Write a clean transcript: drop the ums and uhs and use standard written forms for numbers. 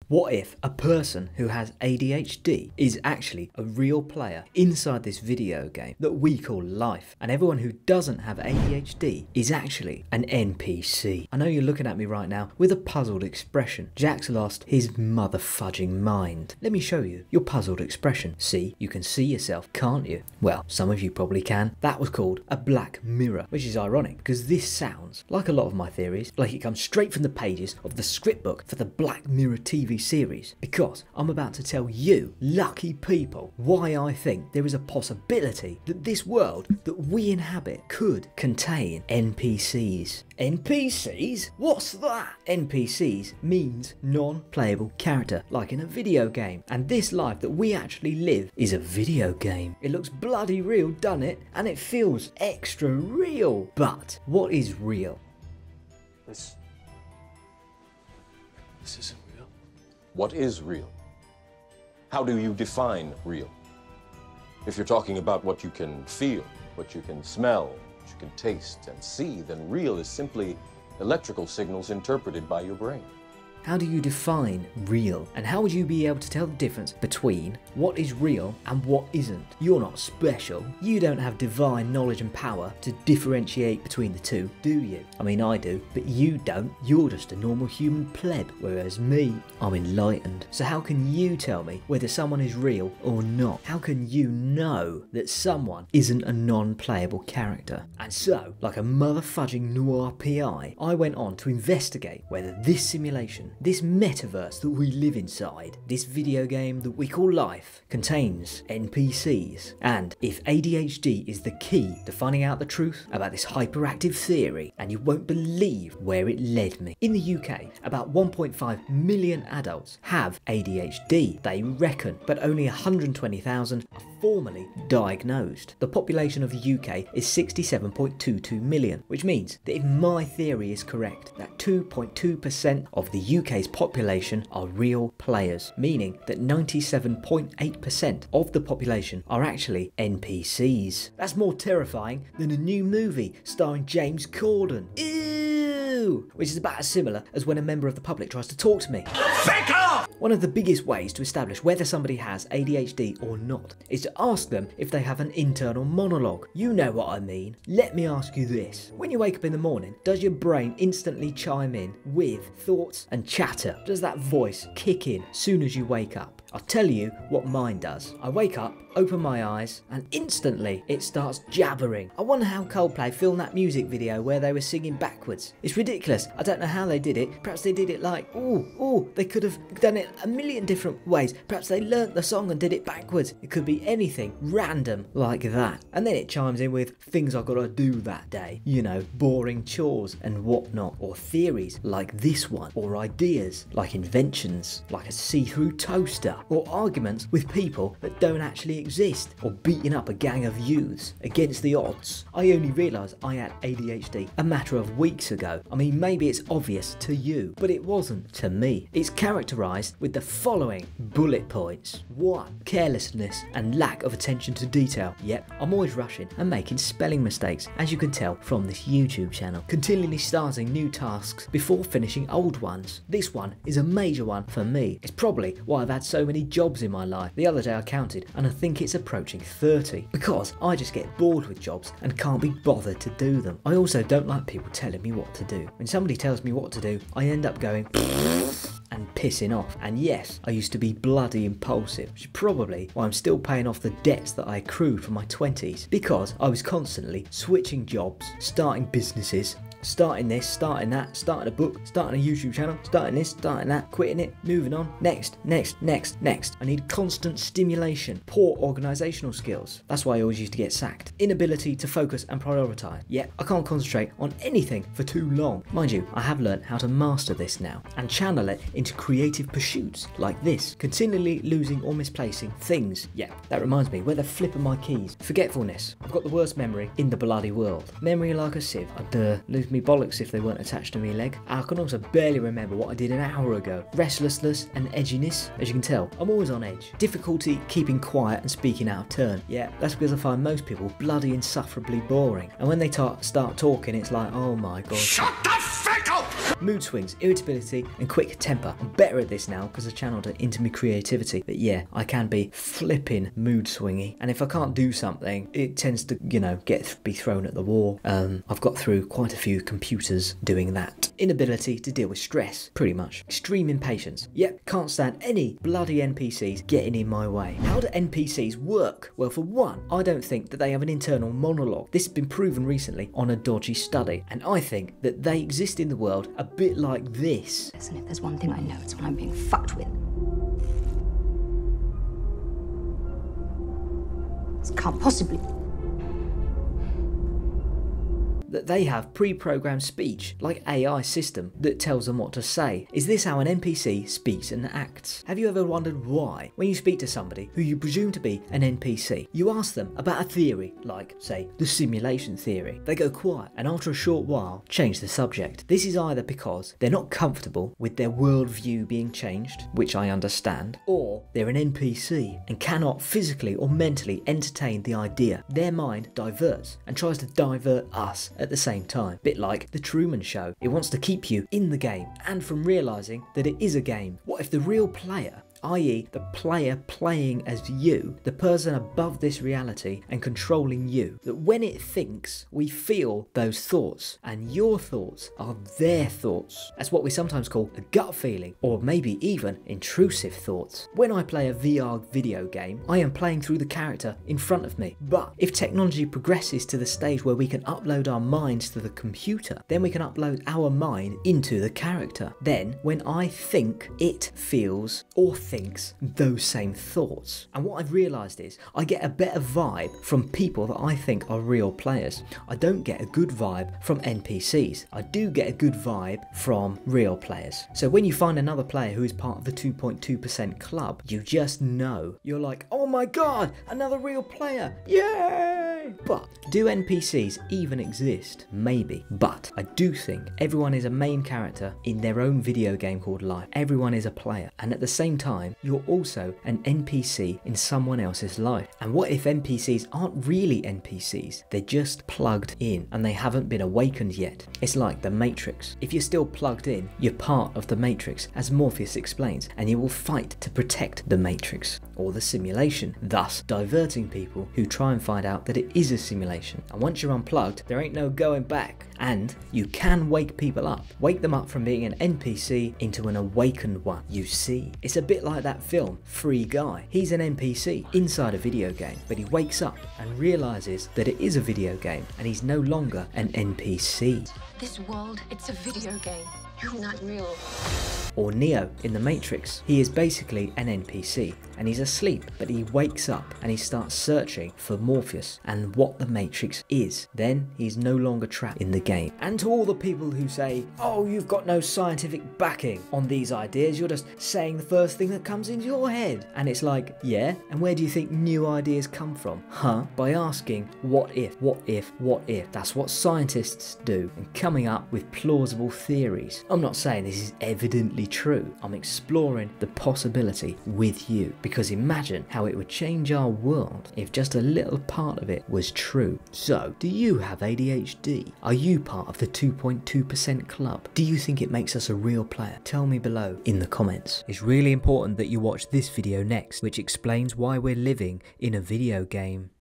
What if a person who has ADHD is actually a real player inside this video game that we call life, and everyone who doesn't have ADHD is actually an NPC? I know you're looking at me right now with a puzzled expression. Jack's lost his motherfudging mind. Let me show you your puzzled expression. See, you can see yourself, can't you? Well, some of you probably can. That was called a black mirror, which is ironic because this sounds like a lot of my theories, like it comes straight from the pages of the script book for the Black Mirror TV series, because I'm about to tell you, lucky people, why I think there is a possibility that this world that we inhabit could contain NPCs. NPCs? What's that? NPCs means non-playable character, like in a video game. And this life that we actually live is a video game. It looks bloody real, doesn't it? And it feels extra real. But what is real? This isn't real. What is real? How do you define real? If you're talking about what you can feel, what you can smell, what you can taste and see, then real is simply electrical signals interpreted by your brain. How do you define real? And how would you be able to tell the difference between what is real and what isn't? You're not special. You don't have divine knowledge and power to differentiate between the two, do you? I mean, I do, but you don't. You're just a normal human pleb, whereas me, I'm enlightened. So how can you tell me whether someone is real or not? How can you know that someone isn't a non-playable character? And so, like a motherfudging noir PI, I went on to investigate whether this simulation, this metaverse that we live inside, this video game that we call life, contains NPCs. And if ADHD is the key to finding out the truth about this hyperactive theory, and you won't believe where it led me. In the UK, about 1.5 million adults have ADHD, they reckon, but only 120,000 are formally diagnosed. The population of the UK is 67.22 million, which means that if my theory is correct, that 2.2% of the UK's population are real players, meaning that 97.8% of the population are actually NPCs. That's more terrifying than a new movie starring James Corden. Ew! Which is about as similar as when a member of the public tries to talk to me. Back off! One of the biggest ways to establish whether somebody has ADHD or not is to ask them if they have an internal monologue. You know what I mean. Let me ask you this. When you wake up in the morning, does your brain instantly chime in with thoughts and chatter? Does that voice kick in soon as you wake up? I'll tell you what mine does. I wake up, open my eyes, and instantly it starts jabbering. I wonder how Coldplay filmed that music video where they were singing backwards. It's ridiculous. I don't know how they did it. Perhaps they did it like, they could have done it a million different ways. Perhaps they learnt the song and did it backwards. It could be anything random like that. And then it chimes in with things I've got to do that day. You know, boring chores and whatnot. Or theories like this one. Or ideas like inventions, like a see-through toaster. Or arguments with people that don't actually exist, or beating up a gang of youths against the odds. I only realised I had ADHD a matter of weeks ago. I mean, maybe it's obvious to you, but it wasn't to me. It's characterised with the following bullet points. 1. Carelessness and lack of attention to detail. Yep, I'm always rushing and making spelling mistakes, as you can tell from this YouTube channel. Continually starting new tasks before finishing old ones. This one is a major one for me. It's probably why I've had so many jobs in my life. The other day I counted and I think it's approaching 30, because I just get bored with jobs and can't be bothered to do them. I also don't like people telling me what to do. When somebody tells me what to do, I end up going and pissing off. And yes, I used to be bloody impulsive, which is probably why I'm still paying off the debts that I accrued from my 20s, because I was constantly switching jobs, starting businesses, starting this, starting that, starting a book, starting a YouTube channel, starting this, starting that, quitting it, moving on, next. I need constant stimulation, poor organisational skills. That's why I always used to get sacked. Inability to focus and prioritise. Yet I can't concentrate on anything for too long. Mind you, I have learnt how to master this now and channel it into creative pursuits like this. Continually losing or misplacing things. Yeah, that reminds me, where the flip of my keys? Forgetfulness. I've got the worst memory in the bloody world. Memory like a sieve. I'd lose me bollocks if they weren't attached to me leg. I can also barely remember what I did an hour ago. Restlessness and edginess. As you can tell, I'm always on edge. Difficulty keeping quiet and speaking out of turn. Yeah, that's because I find most people bloody insufferably boring. And when they start talking, it's like, oh my god. Shut the fuck up! mood swings, irritability, and quick temper. I'm better at this now because I channeled it into my creativity. But yeah, I can be flipping mood swingy. And if I can't do something, it tends to, you know, be thrown at the wall. I've got through quite a few computers doing that. Inability to deal with stress, pretty much. Extreme impatience. Yep, can't stand any bloody NPCs getting in my way. How do NPCs work? Well, for one, I don't think that they have an internal monologue. This has been proven recently on a dodgy study, and I think that they exist in the world a bit like this. Listen, if there's one thing I know, it's when I'm being fucked with. This can't possibly. That they have pre-programmed speech, like AI system, that tells them what to say. Is this how an NPC speaks and acts? Have you ever wondered why, when you speak to somebody who you presume to be an NPC, you ask them about a theory, like, say, the simulation theory? They go quiet, and after a short while, change the subject. This is either because they're not comfortable with their worldview being changed, which I understand, or they're an NPC and cannot physically or mentally entertain the idea. Their mind diverts and tries to divert us at the same time. Bit like the Truman Show. It wants to keep you in the game and from realising that it is a game. What if the real player, i.e. the player playing as you, the person above this reality and controlling you, that when it thinks, we feel those thoughts, and your thoughts are their thoughts. That's what we sometimes call a gut feeling, or maybe even intrusive thoughts. When I play a VR video game, I am playing through the character in front of me. But if technology progresses to the stage where we can upload our minds to the computer, then we can upload our mind into the character. Then, when I think, it feels or thinks those same thoughts. And what I've realised is I get a better vibe from people that I think are real players. I don't get a good vibe from NPCs. I do get a good vibe from real players. So when you find another player who is part of the 2.2% club, you just know. You're like, oh my god, another real player, yay! But do NPCs even exist? Maybe. But I do think everyone is a main character in their own video game called life. Everyone is a player, and at the same time, you're also an NPC in someone else's life. And what if NPCs aren't really NPCs? They're just plugged in and they haven't been awakened yet. It's like the Matrix. If you're still plugged in, you're part of the Matrix, as Morpheus explains, and you will fight to protect the Matrix or the simulation, thus diverting people who try and find out that it is a simulation. And once you're unplugged, there ain't no going back. And you can wake people up. Wake them up from being an NPC into an awakened one. You see, it's a bit like that film, Free Guy. He's an NPC inside a video game, but he wakes up and realizes that it is a video game and he's no longer an NPC. This world, it's a video game. You're not real. Or Neo in the Matrix. He is basically an NPC and he's asleep, but he wakes up and he starts searching for Morpheus and what the Matrix is. Then he's no longer trapped in the game. And to all the people who say, oh, you've got no scientific backing on these ideas, you're just saying the first thing that comes into your head. And it's like, yeah, and where do you think new ideas come from? Huh? By asking, what if, what if, what if? That's what scientists do, and coming up with plausible theories. I'm not saying this is evidently true. I'm exploring the possibility with you, because imagine how it would change our world if just a little part of it was true. So, do you have ADHD? Are you part of the 2.2% club? Do you think it makes us a real player? Tell me below in the comments. It's really important that you watch this video next, which explains why we're living in a video game.